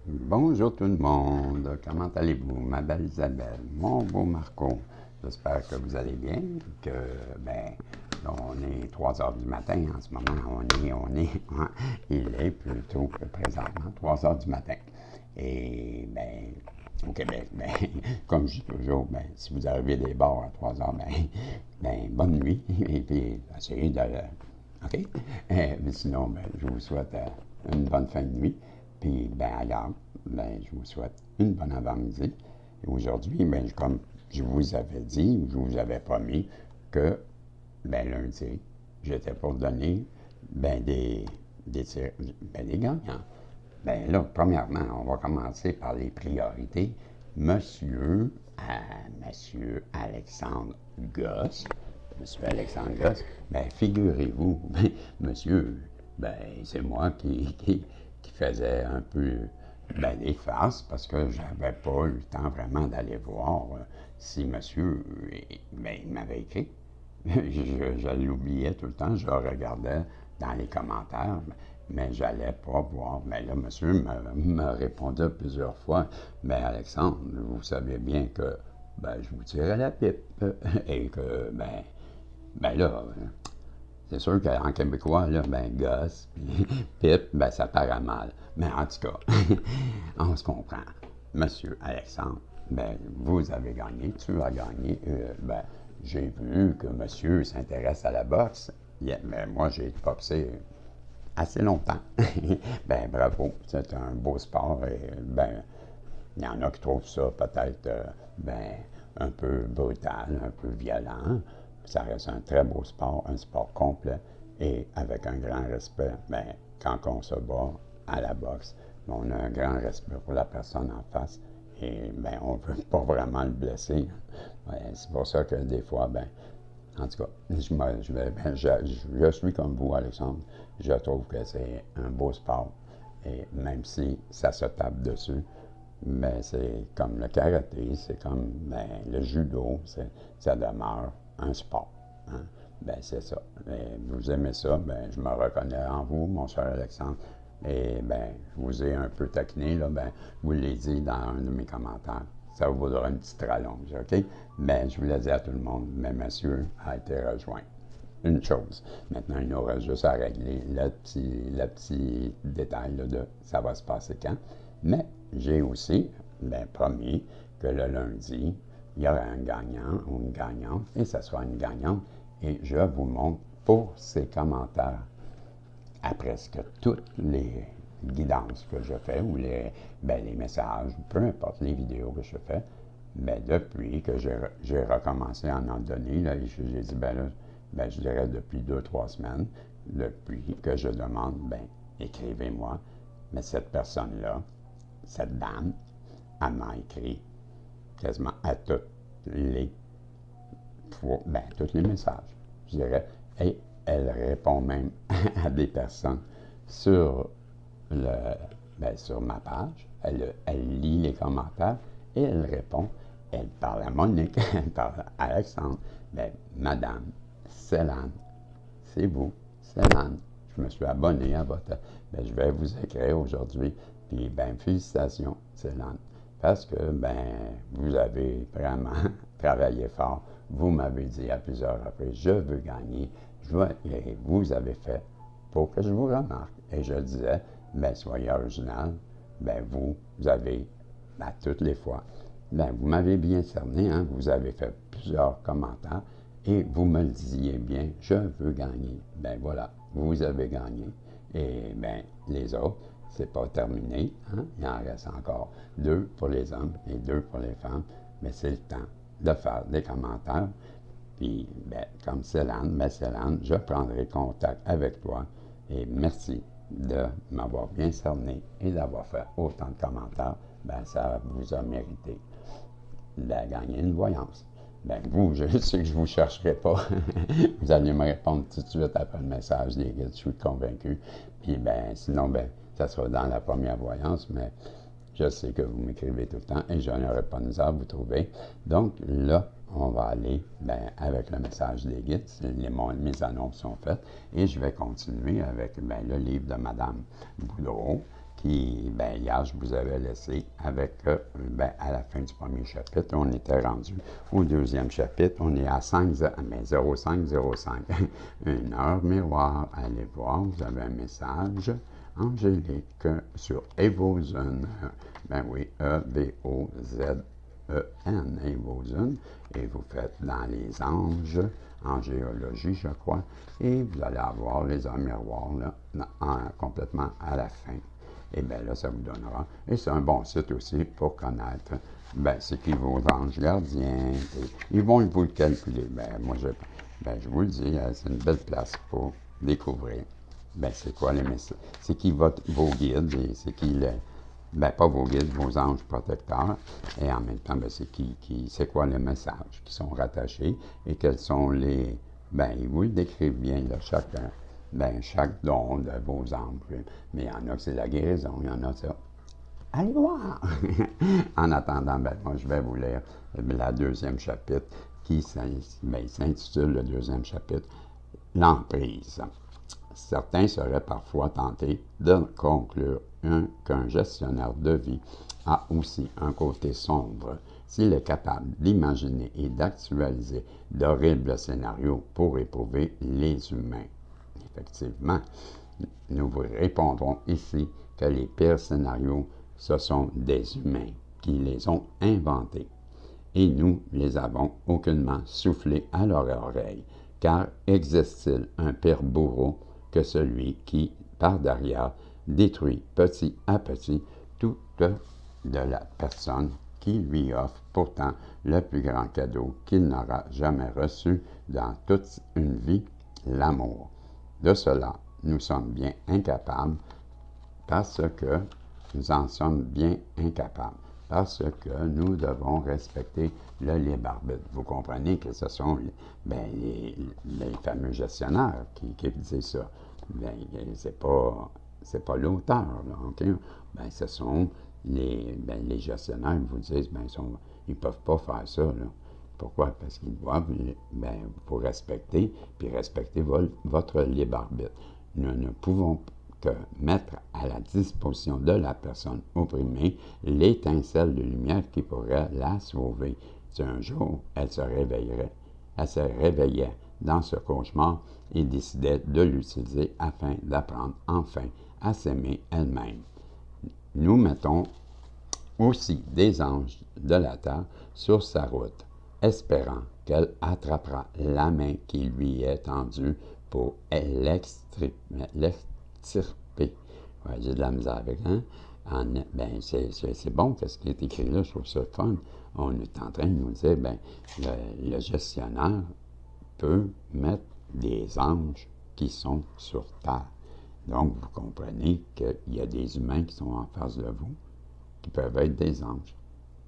Bonjour tout le monde, comment allez-vous? Ma belle Isabelle, mon beau Marco, j'espère que vous allez bien, que, ben, on est 3 heures du matin en ce moment, il est plutôt que présentement 3 heures du matin. Et, ben, au Québec, ben, comme je dis toujours, ben, si vous arrivez des bars à 3 heures, ben, bonne nuit, et puis essayez de, OK? Mais sinon, ben, je vous souhaite une bonne fin de nuit. Puis, ben, ailleurs, ben, je vous souhaite une bonne avant-midi. Et aujourd'hui, ben, comme je vous avais dit, je vous avais promis que, ben, lundi, j'étais pour donner, ben, des gagnants. Ben là, premièrement, on va commencer par les priorités. Monsieur Alexandre Gosse. Monsieur Alexandre Gosse, ben, figurez-vous, ben, monsieur, ben, c'est moi qui faisais un peu ben, des farces parce que j'avais pas eu le temps vraiment d'aller voir si monsieur ben, il m'avait écrit. Je l'oubliais tout le temps, je le regardais dans les commentaires, mais j'allais pas voir. Mais là, monsieur me répondait plusieurs fois, mais Alexandre, vous savez bien que ben, je vous tirais la pipe et que, ben là, c'est sûr qu'en québécois, là, ben, gosse, puis pipe, ben, ça paraît mal. Mais en tout cas, on se comprend. Monsieur Alexandre, ben, vous avez gagné, tu as gagné. Ben, j'ai vu que monsieur s'intéresse à la boxe. Yeah, mais moi, j'ai boxé assez longtemps. Ben, bravo, c'est un beau sport et, ben, il y en a qui trouvent ça peut-être ben, un peu brutal, un peu violent. Ça reste un très beau sport, un sport complet et avec un grand respect. Ben, quand on se bat à la boxe, on a un grand respect pour la personne en face et ben, on ne veut pas vraiment le blesser. Ouais, c'est pour ça que des fois, ben, en tout cas, je suis comme vous, Alexandre. Je trouve que c'est un beau sport. Et même si ça se tape dessus, mais c'est comme le karaté, c'est comme ben, le judo, ça demeure un sport. Hein? Ben, c'est ça. Et vous aimez ça, ben, je me reconnais en vous, mon cher Alexandre. Et ben, je vous ai un peu taquiné, là, ben, vous l'avez dit dans un de mes commentaires. Ça vous vaudra une petite rallonge, OK? Mais je voulais dire à tout le monde, mais monsieur a été rejoint. Une chose. Maintenant, il nous reste juste à régler le petit détail là, de ça va se passer quand. Mais j'ai aussi ben, promis que le lundi, il y aura un gagnant ou une gagnante, et ce sera une gagnante. Et je vous montre pour ces commentaires à presque toutes les guidances que je fais ou ben, les messages, peu importe les vidéos que je fais, mais depuis que j'ai recommencé à en donner, là, j'ai dit, ben là, ben, je dirais depuis 2, 3 semaines, depuis que je demande, ben, écrivez-moi. Mais cette personne-là, cette dame, elle m'a écrit quasiment à les, tous les messages, je dirais. Et elle répond même à des personnes sur, le, ben, sur ma page. Elle lit les commentaires et elle répond. Elle parle à Monique, elle parle à Alexandre. Ben, Madame Célane, c'est vous, Célane. Je me suis abonné à votre. Ben, je vais vous écrire aujourd'hui. Puis, ben, félicitations, Célane. Parce que, ben, vous avez vraiment travaillé fort. Vous m'avez dit à plusieurs reprises, je veux gagner. Et vous avez fait pour que je vous remarque. Et je disais, ben, soyez original. Ben, vous avez, à toutes les fois, ben, vous m'avez bien cerné, hein, vous avez fait plusieurs commentaires et vous me le disiez bien, je veux gagner. Ben voilà, vous avez gagné. Et ben, les autres, c'est pas terminé. Hein? Il en reste encore 2 pour les hommes et 2 pour les femmes. Mais c'est le temps de faire des commentaires. Puis, ben, comme Célane, ben Célane, je prendrai contact avec toi. Et merci de m'avoir bien cerné et d'avoir fait autant de commentaires. Ben, ça vous a mérité de gagner une voyance. Ben vous, je sais que je ne vous chercherai pas. Vous allez me répondre tout de suite après le message des guides, je suis convaincu. Puis ben sinon, ben, ça sera dans la première voyance, mais je sais que vous m'écrivez tout le temps et je n'aurai pas de misère à vous trouver. Donc là, on va aller ben, avec le message des guides. Mes annonces sont faites et je vais continuer avec ben, le livre de Madame Boudreau ben, hier, je vous avais laissé avec, ben, à la fin du premier chapitre, on était rendu au deuxième chapitre, on est à 5, mais 0505. Une heure miroir, allez voir, vous avez un message. Angélique sur Evozen, ben oui, Evozen, Evozen, et vous faites dans les anges, en géologie, je crois, et vous allez avoir les heures miroirs là, complètement à la fin. Et bien là, ça vous donnera. Et c'est un bon site aussi pour connaître, ben, c'est qui vos anges gardiens. Ils vont vous le calculer. Ben, moi, je vous le dis, c'est une belle place pour découvrir. Ben, c'est quoi les messages? C'est qui vos guides et c'est qui ben, pas vos guides, vos anges protecteurs. Et en même temps, ben, c'est quoi les messages qui sont rattachés et quels sont les, ben, ils vous le décrivent bien, là, chaque don de vos anges. Mais il y en a que c'est la guérison, il y en a ça. Allez voir! En attendant, ben, moi, je vais vous lire la deuxième chapitre qui s'intitule le deuxième chapitre, l'emprise. Certains seraient parfois tentés de conclure qu'un gestionnaire de vie a aussi un côté sombre s'il est capable d'imaginer et d'actualiser d'horribles scénarios pour éprouver les humains. Effectivement, nous vous répondrons ici que les pires scénarios, ce sont des humains qui les ont inventés. Et nous les avons aucunement soufflés à leur oreille, car existe-t-il un pire bourreau que celui qui, par derrière, détruit petit à petit toute de la personne qui lui offre pourtant le plus grand cadeau qu'il n'aura jamais reçu dans toute une vie, l'amour. De cela, nous sommes bien incapables parce que nous en sommes bien incapables. Parce que nous devons respecter le libre arbitre. Vous comprenez que ce sont les fameux gestionnaires qui disent ça. Ben, c'est pas l'auteur, là, OK? Ben, ce sont les gestionnaires qui vous disent, ben, ils ne peuvent pas faire ça, là. Pourquoi? Parce qu'ils doivent, ben, vous respecter, puis respecter votre libre arbitre. Nous ne pouvons que mettre à la disposition de la personne opprimée l'étincelle de lumière qui pourrait la sauver. Si un jour, elle se réveillait dans ce cauchemar et décidait de l'utiliser afin d'apprendre enfin à s'aimer elle-même. Nous mettons aussi des anges de la terre sur sa route, espérant qu'elle attrapera la main qui lui est tendue pour l'extirper. Ouais, j'ai de la misère avec, hein? Ben, c'est bon, ce qui est écrit là, je trouve ça fun. On est en train de nous dire, ben, le gestionnaire peut mettre des anges qui sont sur terre. Donc, vous comprenez qu'il y a des humains qui sont en face de vous, qui peuvent être des anges,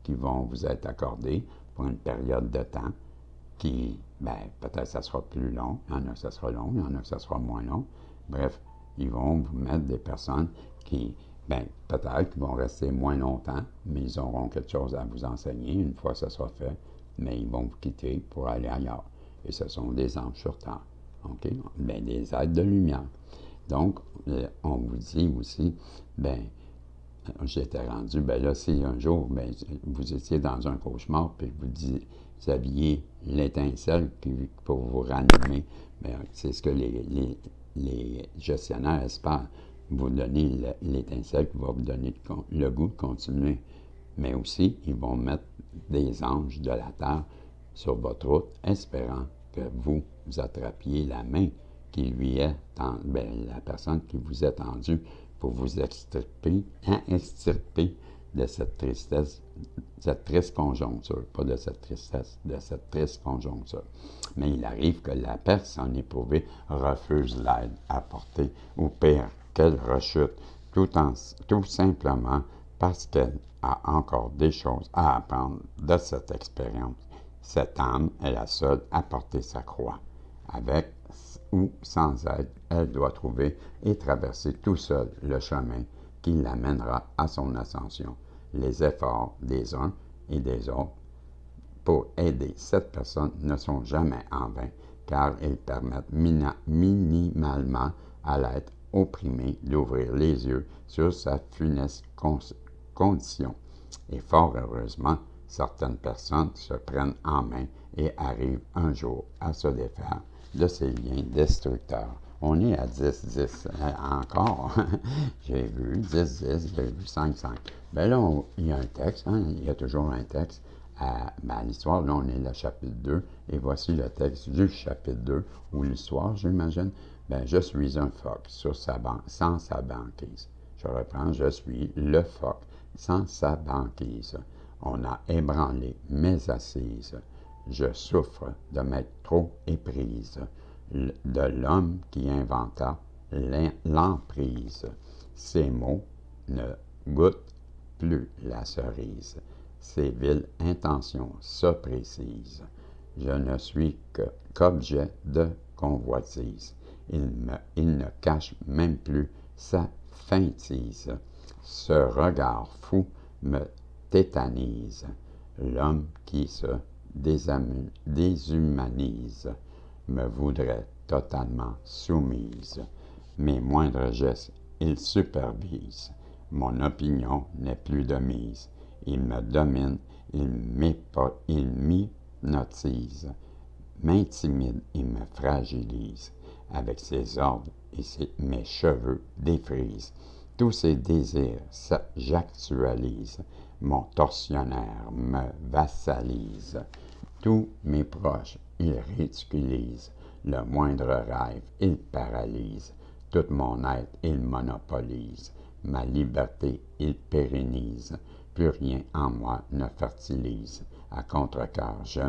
qui vont vous être accordés pour une période de temps qui, ben, peut-être ça sera plus long, il y en a que ça sera long, il y en a que ça sera moins long. Bref, ils vont vous mettre des personnes qui, ben, peut-être qu'ils vont rester moins longtemps, mais ils auront quelque chose à vous enseigner une fois que ça sera fait, mais ils vont vous quitter pour aller ailleurs. Et ce sont des anges sur terre, OK? Ben, des êtres de lumière. Donc, on vous dit aussi, ben, j'étais rendu, ben là, si un jour, ben, vous étiez dans un cauchemar, puis vous aviez l'étincelle pour vous ranimer, ben, c'est ce que les gestionnaires espèrent, vous donner l'étincelle qui va vous donner le goût de continuer. Mais aussi, ils vont mettre des anges de la terre sur votre route, espérant que vous attrapiez la main qui lui est, la personne qui vous est tendue pour vous extirper de cette tristesse, cette triste conjoncture, pas de cette tristesse, de cette triste conjoncture. Mais il arrive que la personne éprouvée refuse l'aide apportée, ou pire, qu'elle rechute, tout simplement parce qu'elle a encore des choses à apprendre de cette expérience. Cette âme est la seule à porter sa croix. Avec ou sans aide, elle doit trouver et traverser tout seul le chemin qui l'amènera à son ascension. Les efforts des uns et des autres pour aider cette personne ne sont jamais en vain, car ils permettent minimalement à l'être opprimé d'ouvrir les yeux sur sa funeste condition. Et fort heureusement, certaines personnes se prennent en main et arrivent un jour à se défaire de ces liens destructeurs. On est à 10-10 encore. J'ai vu 10-10, j'ai vu 5-5. Ben là, il y a un texte, il y a toujours un texte à l'histoire. Là, on est le chapitre 2, et voici le texte du chapitre 2, ou l'histoire, j'imagine. Ben, je suis un phoque sans sa banquise. Je reprends, je suis le phoque sans sa banquise. On a ébranlé mes assises. Je souffre de m'être trop éprise de l'homme qui inventa l'emprise. Ces mots ne goûtent plus la cerise. Ces viles intentions se précisent. Je ne suis qu'objet de convoitise. Il ne cache même plus sa feintise. Ce regard fou me tétanise. L'homme qui se déshumanise me voudrait totalement soumise. Mes moindres gestes, il supervise. Mon opinion n'est plus de mise. Il me domine, il m'hypnotise, m'intimide et me fragilise. Avec ses ordres et mes cheveux défrisent. Tous ses désirs, j'actualise. Mon tortionnaire me vassalise. Tous mes proches, il ridiculise. Le moindre rêve, il paralyse. Tout mon être, il monopolise. Ma liberté, il pérennise. Plus rien en moi ne fertilise. À contre-cœur, je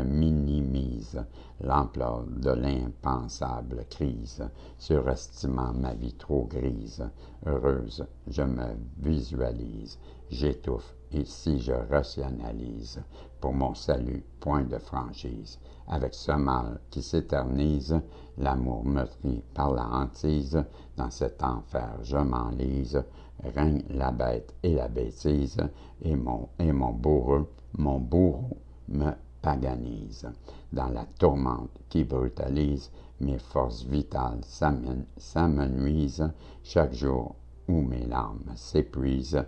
minimise l'ampleur de l'impensable crise, surestimant ma vie trop grise. Heureuse, je me visualise, j'étouffe, et si je rationalise, pour mon salut, point de franchise. Avec ce mal qui s'éternise, l'amour meurtri par la hantise, dans cet enfer je m'enlise, règne la bête et la bêtise, et mon bourreau me paganise. Dans la tourmente qui brutalise, mes forces vitales s'amenuisent, chaque jour où mes larmes s'épuisent,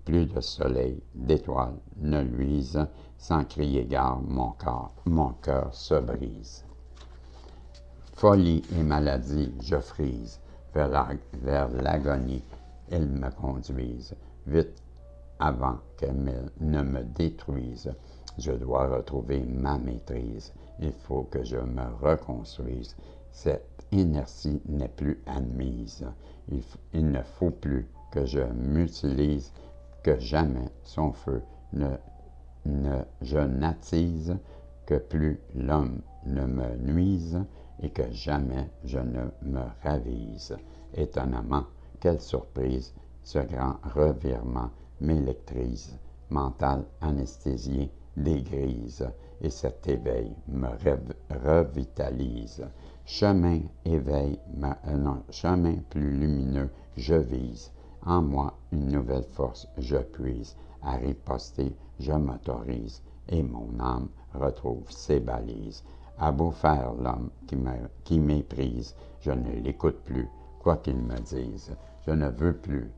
plus de soleil, d'étoiles ne luisent, sans crier gare, mon cœur se brise. Folie et maladie, je frise, vers l'agonie, elles me conduisent, vite avant qu'elles ne me détruisent. Je dois retrouver ma maîtrise, il faut que je me reconstruise. Cette inertie n'est plus admise, il ne faut plus que je m'utilise, que jamais son feu je n'attise, que plus l'homme ne me nuise, et que jamais je ne me ravise. Étonnamment, quelle surprise, ce grand revirement m'électrise, mental anesthésié dégrise, et cet éveil me revitalise. Chemin chemin plus lumineux, je vise. En moi une nouvelle force je puise. À riposter, je m'autorise, et mon âme retrouve ses balises. À beau faire l'homme qui méprise, je ne l'écoute plus, quoi qu'il me dise. Je ne veux plus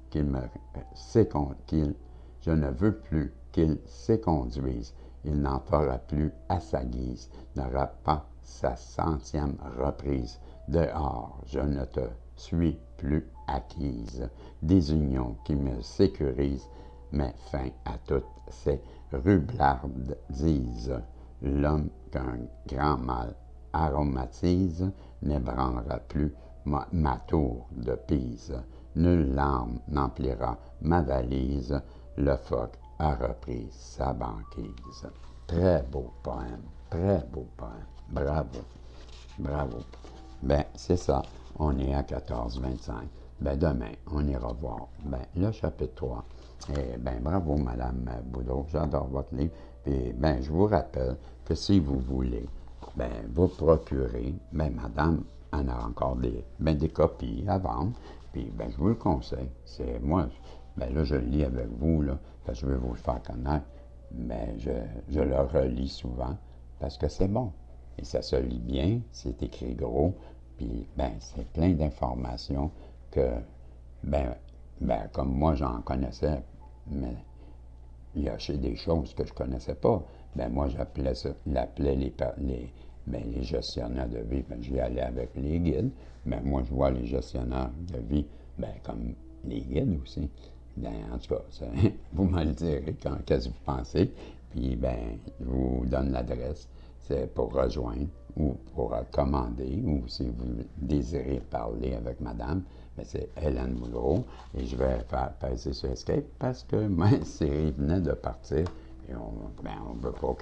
je ne veux plus qu'il s'éconduise. Il n'en fera plus à sa guise, n'aura pas sa 100e reprise. Dehors, je ne te suis plus acquise. Des unions qui me sécurisent, mais fin à toutes ces rublardises. L'homme qu'un grand mal aromatise n'ébranlera plus ma tour de Pise. Nulle larme n'emplira ma valise, le phoque a repris sa banquise. Très beau poème, très beau poème. Bravo, bravo. Ben, c'est ça, on est à 14-25. Ben, demain, on ira voir. Ben, le chapitre 3. Et ben, bravo, Madame Boudreau, j'adore votre livre. Puis, ben, je vous rappelle que si vous voulez, ben, vous procurez, ben, Madame en a encore des copies à vendre. Puis, ben, je vous le conseille. C'est moi, ben là, je le lis avec vous, là, parce que je veux vous le faire connaître. Mais je le relis souvent parce que c'est bon. Et ça se lit bien, c'est écrit gros, Puis, ben, c'est plein d'informations que, ben, comme moi, j'en connaissais, mais il y a des choses que je ne connaissais pas. Ben, moi, l'appelais les gestionnaires de vie. Ben, j'y allais avec les guides. Ben, moi, je vois les gestionnaires de vie, ben, comme les guides aussi. Ben, en tout cas, vous me le direz qu'est-ce que vous pensez. Puis, ben, je vous donne l'adresse. C'est pour rejoindre ou pour commander, ou si vous désirez parler avec madame, ben c'est Hélène Boudreau. Et je vais faire passer sur Escape parce que ma série venait de partir. Et on ne veut pas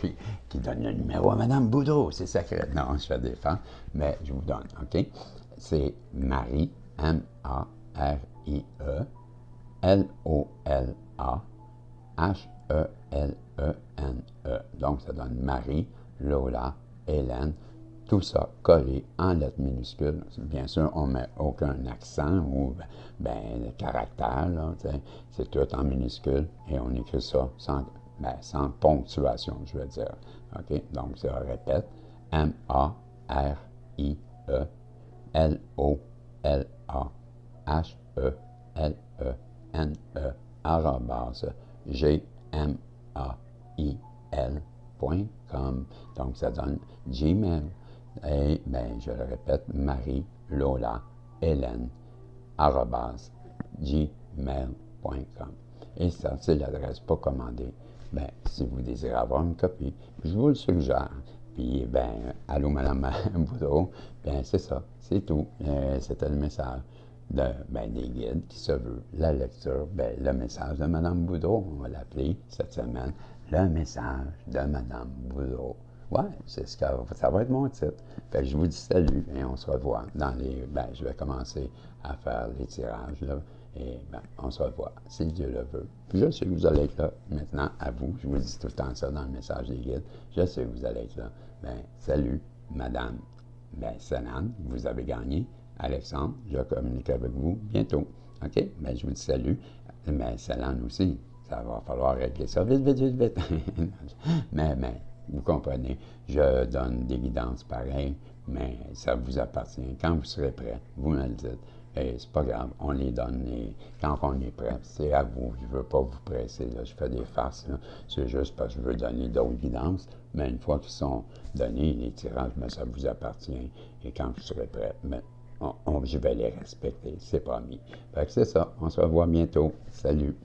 qu'il donne le numéro à madame Boudreau, c'est sacré. Non, je fais des fins, mais je vous donne, OK? C'est Marie, M-A-R-I-E, Lola, Helene. Donc, ça donne Marie, Lola, Hélène, tout ça collé en lettres minuscules. Bien sûr, on ne met aucun accent ou le caractère, là, c'est tout en minuscules et on écrit ça sans ponctuation, je veux dire. OK? Donc, je répète, M-A-R-I-E, Lola, Helene, arrobase, gmail.com. Donc, ça donne Gmail. Et, je le répète, Marie, Lola, Hélène, arrobase, gmail.com. Et ça, c'est l'adresse pas commandée. Si vous désirez avoir une copie, je vous le suggère. Puis, allô, Madame Boudreau, c'est ça, c'est tout. C'était le message des guides qui se veut. La lecture, le message de Mme Boudreau, on va l'appeler cette semaine, le message de Mme Boudreau. Ouais, c'est ce que ça va être mon titre. Fait que je vous dis salut et on se revoit dans les. Je vais commencer à faire les tirages là. Et on se revoit, si Dieu le veut. Puis je sais que vous allez être là maintenant, à vous. Je vous dis tout le temps ça dans le message des guides. Je sais que vous allez être là. Salut, Madame. Sanan, vous avez gagné. Alexandre, je vais communiquer avec vous bientôt. OK? Je vous dis salut. Salan aussi. Ça va falloir régler ça vite, vite, vite, vite. mais, vous comprenez, je donne des guidances pareilles, mais ça vous appartient. Quand vous serez prêt, vous me le dites. Et c'est pas grave, on les donne quand on est prêt. C'est à vous. Je ne veux pas vous presser. Là. Je fais des farces. Là. C'est juste parce que je veux donner d'autres guidances. Mais une fois qu'ils sont donnés, les tirages, ça vous appartient. Et quand vous serez prêt, je vais les respecter. C'est promis. Fait que c'est ça. On se revoit bientôt. Salut.